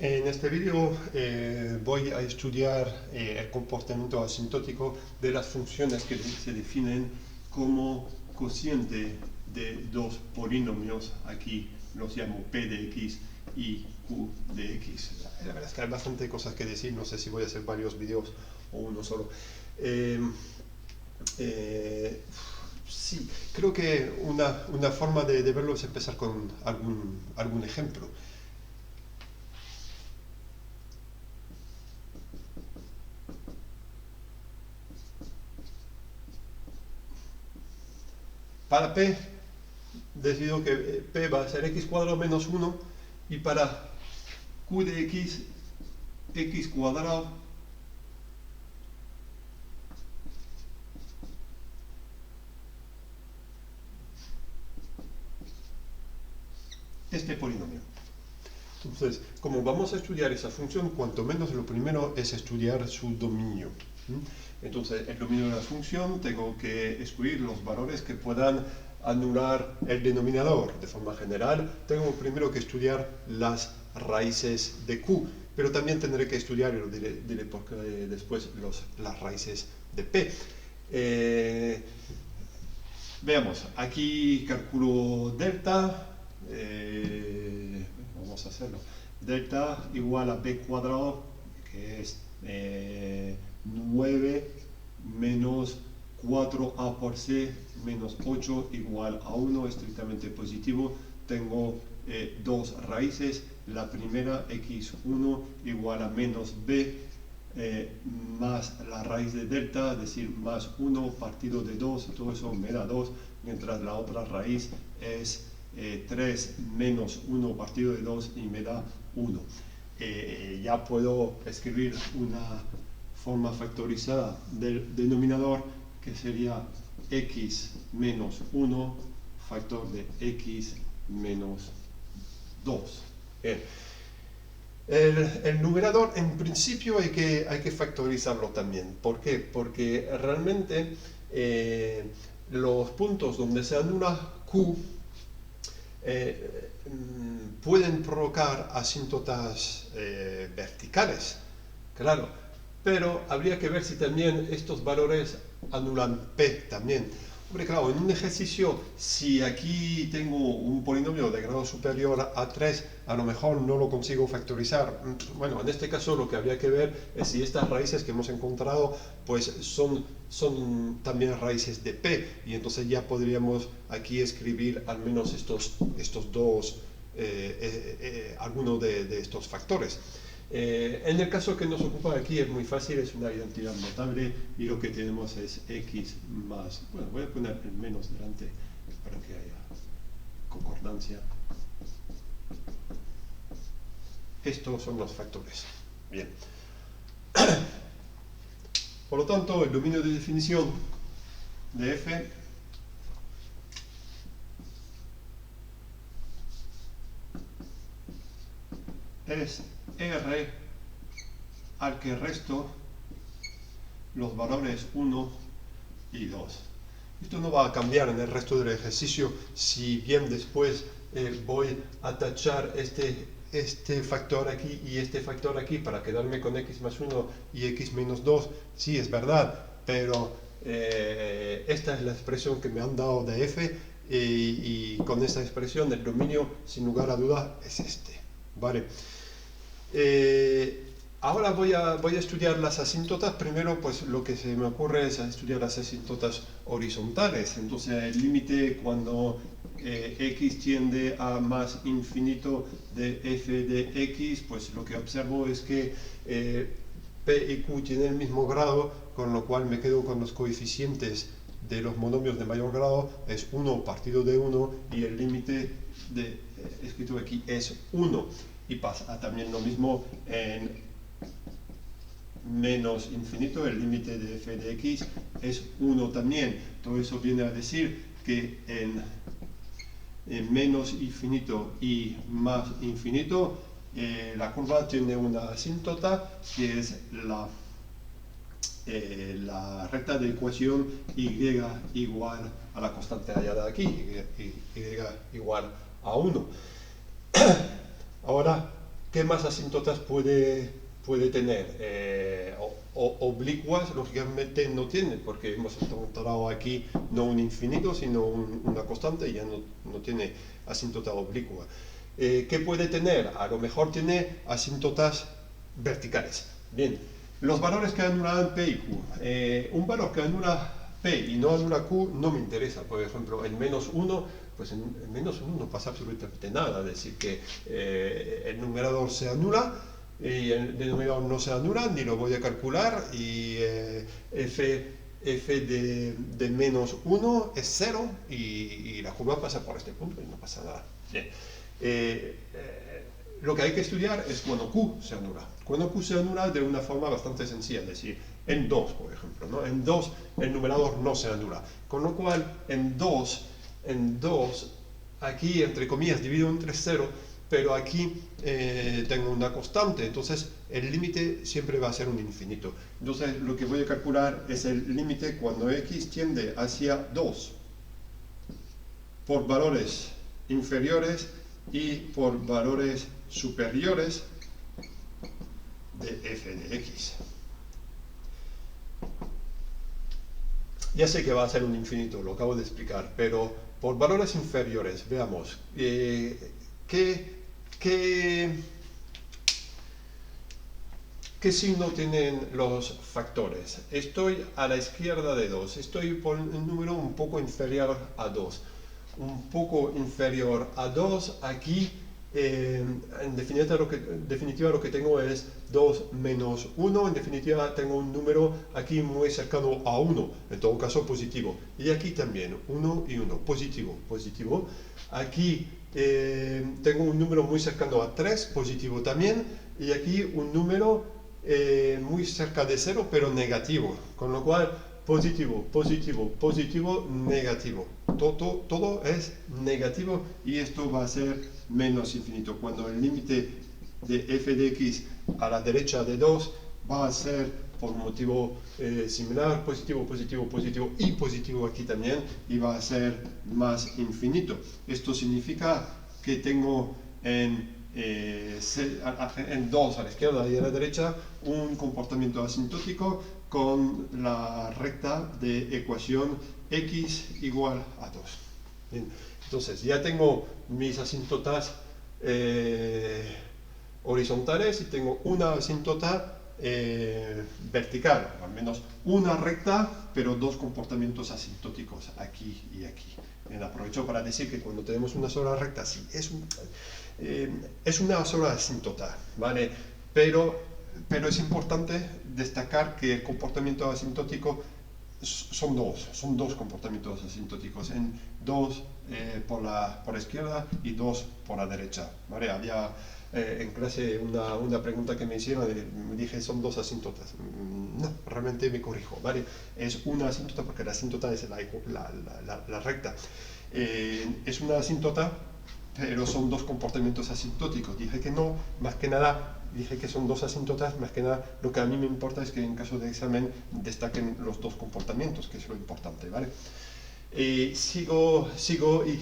En este vídeo voy a estudiar el comportamiento asintótico de las funciones que se definen como cociente de dos polinomios. Aquí los llamo p de x y q de x. La verdad es que hay bastante cosas que decir, no sé si voy a hacer varios vídeos o uno solo. Sí, creo que una forma de verlo es empezar con algún ejemplo. Para p, decido que p va a ser x cuadrado menos 1, y para q de x, x cuadrado este polinomio. Entonces, como vamos a estudiar esa función, cuanto menos lo primero es estudiar su dominio. Entonces, el dominio de la función, tengo que excluir los valores que puedan anular el denominador. De forma general, tengo primero que estudiar las raíces de q, pero también tendré que estudiar, y lo diré después, las raíces de p. Veamos, aquí calculo delta. Vamos a hacerlo. Delta igual a b cuadrado, que es 9 menos 4a por c menos 8 igual a 1, estrictamente positivo. Tengo dos raíces. La primera, x1 igual a menos b más la raíz de delta, es decir, más 1 partido de 2, y todo eso me da 2, mientras la otra raíz es 3 menos 1 partido de 2 y me da 1. Ya puedo escribir una forma factorizada del denominador, que sería x menos 1 factor de x menos 2. El numerador, en principio, hay que factorizarlo también. ¿Por qué? Porque realmente los puntos donde se anula q pueden provocar asíntotas verticales, claro, pero habría que ver si también estos valores anulan p también. Hombre, claro, en un ejercicio, si aquí tengo un polinomio de grado superior a 3, a lo mejor no lo consigo factorizar. Bueno, en este caso lo que habría que ver es si estas raíces que hemos encontrado pues son también raíces de p, y entonces ya podríamos aquí escribir al menos estos dos, alguno de estos factores. En el caso que nos ocupa aquí es muy fácil, es una identidad notable, y lo que tenemos es x más, bueno, voy a poner el menos delante para que haya concordancia. Estos son los factores. Bien. Por lo tanto, el dominio de definición de f es R al que resto los valores 1 y 2. Esto no va a cambiar en el resto del ejercicio, si bien después voy a tachar este factor aquí y este factor aquí para quedarme con x más 1 y x menos 2. Sí, es verdad, pero esta es la expresión que me han dado de f, y con esta expresión el dominio, sin lugar a dudas, es este. ¿Vale? Ahora voy a estudiar las asíntotas. Primero, pues lo que se me ocurre es estudiar las asíntotas horizontales. Entonces, el límite cuando x tiende a más infinito de f de x, pues lo que observo es que p y q tienen el mismo grado, con lo cual me quedo con los coeficientes de los monomios de mayor grado, es 1 partido de 1, y el límite escrito aquí es 1. Y pasa también lo mismo en menos infinito, el límite de f de x es 1 también. Todo eso viene a decir que en menos infinito y más infinito, la curva tiene una asíntota, que es la recta de ecuación y igual a la constante hallada aquí, y igual a 1. Ahora, ¿Qué más asíntotas puede tener? Oblicuas, lógicamente no tiene, porque hemos encontrado aquí no un infinito, sino una constante, y ya no tiene asíntota oblicua. ¿Qué puede tener? A lo mejor tiene asíntotas verticales. Bien, los valores que anulan P y Q. Un valor que anula P y no anula Q no me interesa. Por ejemplo, en -1, pues en -1 no pasa absolutamente nada. Es decir, que el numerador se anula y el denominador no se anula, ni lo voy a calcular, y f de -1 es 0 y la curva pasa por este punto y no pasa nada. Bien. Lo que hay que estudiar es cuando Q se anula. Cuando Q se anula de una forma bastante sencilla, es decir, en 2, por ejemplo, ¿no? En 2 el numerador no se anula. Con lo cual, en 2, aquí, entre comillas, divido entre 0, pero aquí tengo una constante, entonces el límite siempre va a ser un infinito. Entonces, lo que voy a calcular es el límite cuando x tiende hacia 2 por valores inferiores y por valores superiores de f de x. Ya sé que va a ser un infinito, lo acabo de explicar, pero por valores inferiores, veamos, ¿qué signo tienen los factores? Estoy a la izquierda de 2, estoy por un número un poco inferior a 2. Un poco inferior a 2, aquí en definitiva lo que tengo es 2 menos 1, en definitiva tengo un número aquí muy cercano a 1, en todo caso positivo. Y aquí también, 1 y 1, positivo, positivo. Aquí tengo un número muy cercano a 3, positivo también, y aquí un número muy cerca de 0, pero negativo, con lo cual positivo, positivo, positivo, negativo. Todo es negativo y esto va a ser menos infinito. Cuando el límite de f de x a la derecha de 2 va a ser por un motivo similar, positivo, positivo, positivo y positivo aquí también, y va a ser más infinito. Esto significa que tengo en 2 a la izquierda y a la derecha un comportamiento asintótico con la recta de ecuación x igual a 2. Bien. Entonces ya tengo mis asíntotas horizontales y tengo una asíntota vertical, o al menos una recta, pero dos comportamientos asintóticos aquí y aquí. Bien, aprovecho para decir que cuando tenemos una sola recta, sí, es una sola asíntota, ¿vale? Pero es importante destacar que el comportamiento asintótico son dos comportamientos asintóticos, dos por la izquierda y dos por la derecha, ¿vale? Había en clase una pregunta que me hicieron, me dije son dos asíntotas. No, realmente me corrijo, ¿vale? Es una asíntota porque la asíntota es la recta. Es una asíntota, pero son dos comportamientos asintóticos. Dije que no, más que nada, dije que son dos asíntotas, más que nada, lo que a mí me importa es que en caso de examen destaquen los dos comportamientos, que es lo importante, ¿vale? Sigo y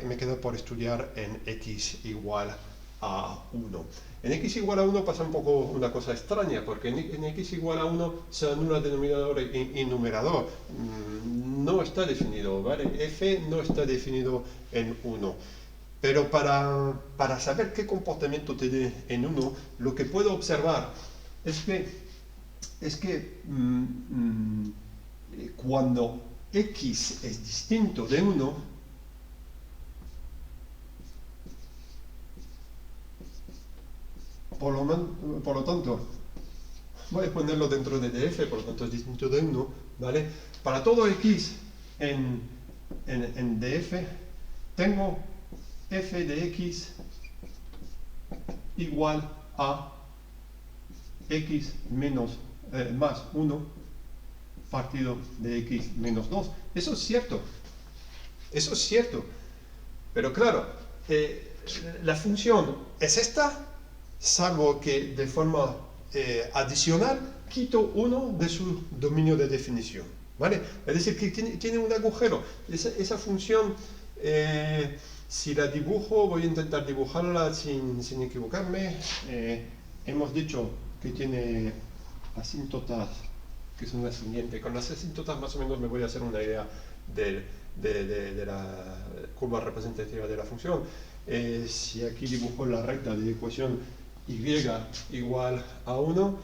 me quedo por estudiar en x igual a 1. En x igual a 1 pasa un poco una cosa extraña, porque en x igual a 1 se anula denominador y numerador. No está definido, ¿vale? F no está definido en 1. Pero para saber qué comportamiento tiene en 1, lo que puedo observar es que cuando x es distinto de 1, por lo tanto, voy a ponerlo dentro de df, por lo tanto es distinto de 1, ¿vale? Para todo x en df, tengo f de x igual a x más 1 partido de x menos 2. Eso es cierto. Eso es cierto. Pero claro, la función es esta, salvo que de forma adicional quito 1 de su dominio de definición, ¿vale? Es decir, que tiene un agujero. Esa función Si la dibujo, voy a intentar dibujarla sin equivocarme. Hemos dicho que tiene asíntotas, que son las siguientes. Con las asíntotas más o menos me voy a hacer una idea de la curva representativa de la función. Si aquí dibujo la recta de ecuación y igual a 1,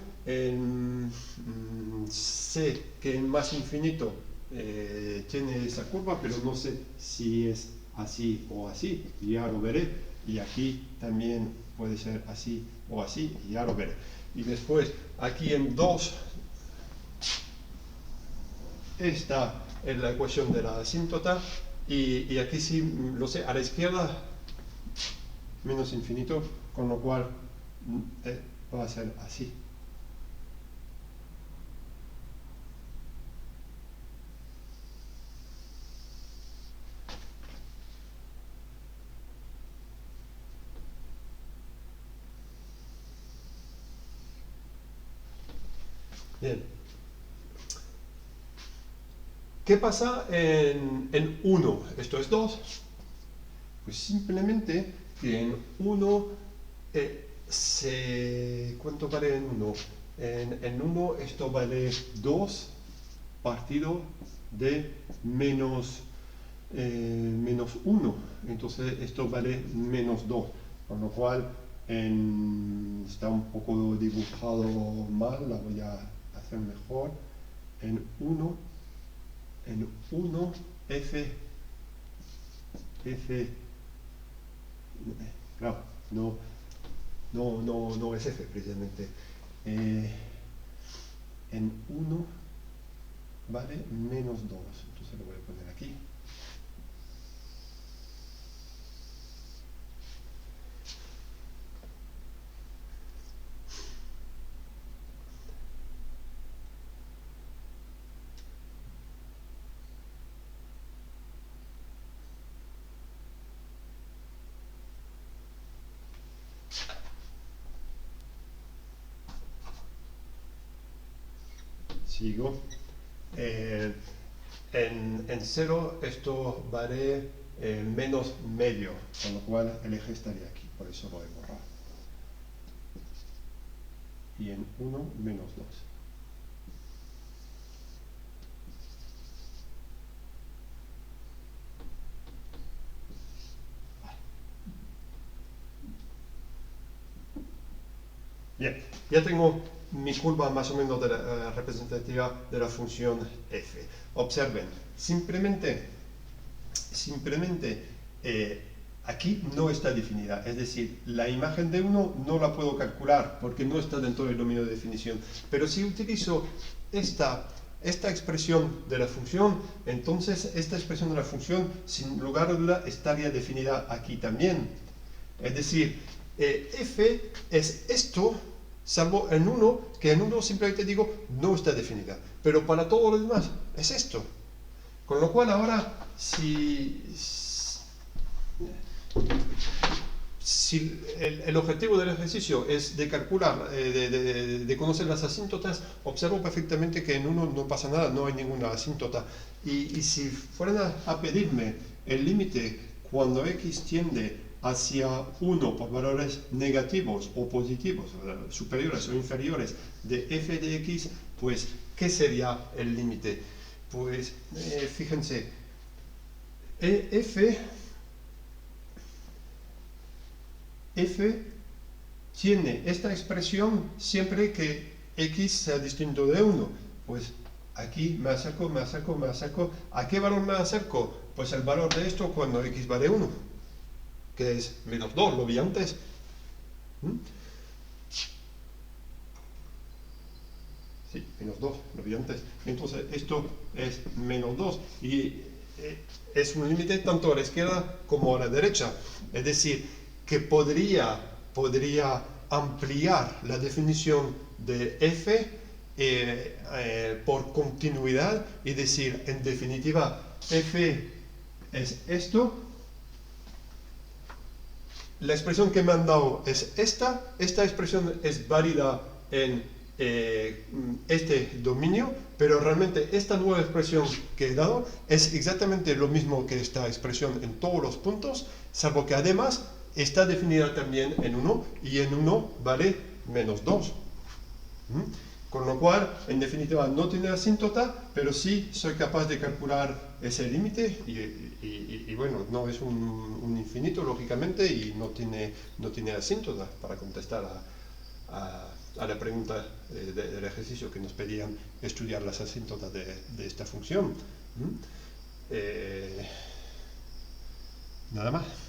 sé que en más infinito tiene esa curva, pero no sé si es así o así, ya lo veré. Y aquí también puede ser así o así, ya lo veré. Y después, aquí en 2, esta es la ecuación de la asíntota, y aquí sí lo sé, a la izquierda menos infinito, con lo cual va a ser así. Bien. ¿Qué pasa en 1? Esto es 2. Pues simplemente que en 1 ¿cuánto vale en 1? En 1 esto vale 2 partido de menos 1. Entonces esto vale menos 2. Con lo cual está un poco dibujado mal, la voy a hacer mejor. En 1, f, claro, no es f precisamente. En 1 vale menos 2, entonces lo voy a poner aquí. Sigo. En 0 esto vale menos medio, con lo cual el eje estaría aquí, por eso lo he borrado. Y en 1 menos 2. Bien, ya tengo mi curva más o menos representativa de la función f. Observen, simplemente aquí no está definida, es decir, la imagen de 1 no la puedo calcular porque no está dentro del dominio de definición, pero si utilizo esta expresión de la función, entonces esta expresión de la función sin lugar a duda estaría definida aquí también. Es decir, f es esto, salvo en 1, que en 1 simplemente digo no está definida, pero para todo lo demás es esto. Con lo cual ahora, si el objetivo del ejercicio es de calcular, de conocer las asíntotas, observo perfectamente que en 1 no pasa nada, no hay ninguna asíntota. Y si fueran a pedirme el límite cuando x tiende hacia 1 por valores negativos o positivos, superiores o inferiores de f de x, pues, ¿qué sería el límite? Pues, fíjense, f tiene esta expresión siempre que x sea distinto de 1. Pues aquí me acerco. ¿A qué valor me acerco? Pues el valor de esto cuando x vale 1, que es menos 2, lo vi antes. Sí, menos 2, lo vi antes. Entonces esto es menos 2 y es un límite tanto a la izquierda como a la derecha. Es decir, que podría ampliar la definición de f por continuidad y decir, en definitiva, f es esto. La expresión que me han dado es esta expresión es válida en este dominio, pero realmente esta nueva expresión que he dado es exactamente lo mismo que esta expresión en todos los puntos, salvo que además está definida también en 1 y en 1 vale -2. Con lo cual, en definitiva, no tiene asíntota, pero sí soy capaz de calcular ese límite y bueno, no es un infinito, lógicamente, y no tiene asíntota para contestar a la pregunta del ejercicio que nos pedían estudiar las asíntotas de esta función. Nada más.